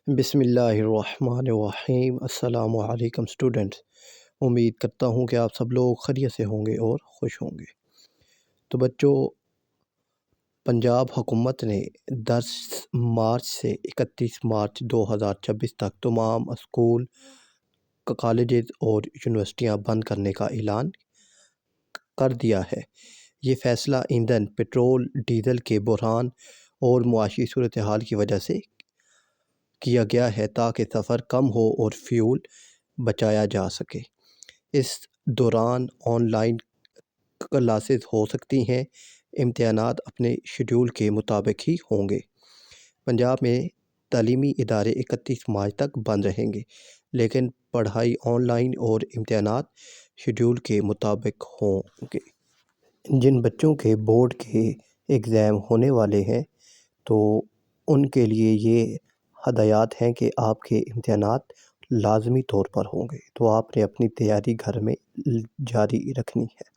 بسم اللہ الرحمن الرحیم۔ السلام علیکم اسٹوڈنٹس، امید کرتا ہوں کہ آپ سب لوگ خیریت سے ہوں گے اور خوش ہوں گے۔ تو بچوں، پنجاب حکومت نے 10 مارچ سے 31 مارچ 2026 تک تمام اسکول، کالجز اور یونیورسٹیاں بند کرنے کا اعلان کر دیا ہے۔ یہ فیصلہ ایندھن، پٹرول، ڈیزل کے بحران اور معاشی صورتحال کی وجہ سے کیا گیا ہے تاکہ سفر کم ہو اور فیول بچایا جا سکے۔ اس دوران آن لائن کلاسز ہو سکتی ہیں۔ امتحانات اپنے شیڈول کے مطابق ہی ہوں گے۔ پنجاب میں تعلیمی ادارے 31 مارچ تک بند رہیں گے، لیکن پڑھائی آن لائن اور امتحانات شیڈول کے مطابق ہوں گے۔ جن بچوں کے بورڈ کے ایگزام ہونے والے ہیں تو ان کے لیے یہ ہدایات ہیں کہ آپ کے امتحانات لازمی طور پر ہوں گے، تو آپ نے اپنی تیاری گھر میں جاری رکھنی ہے۔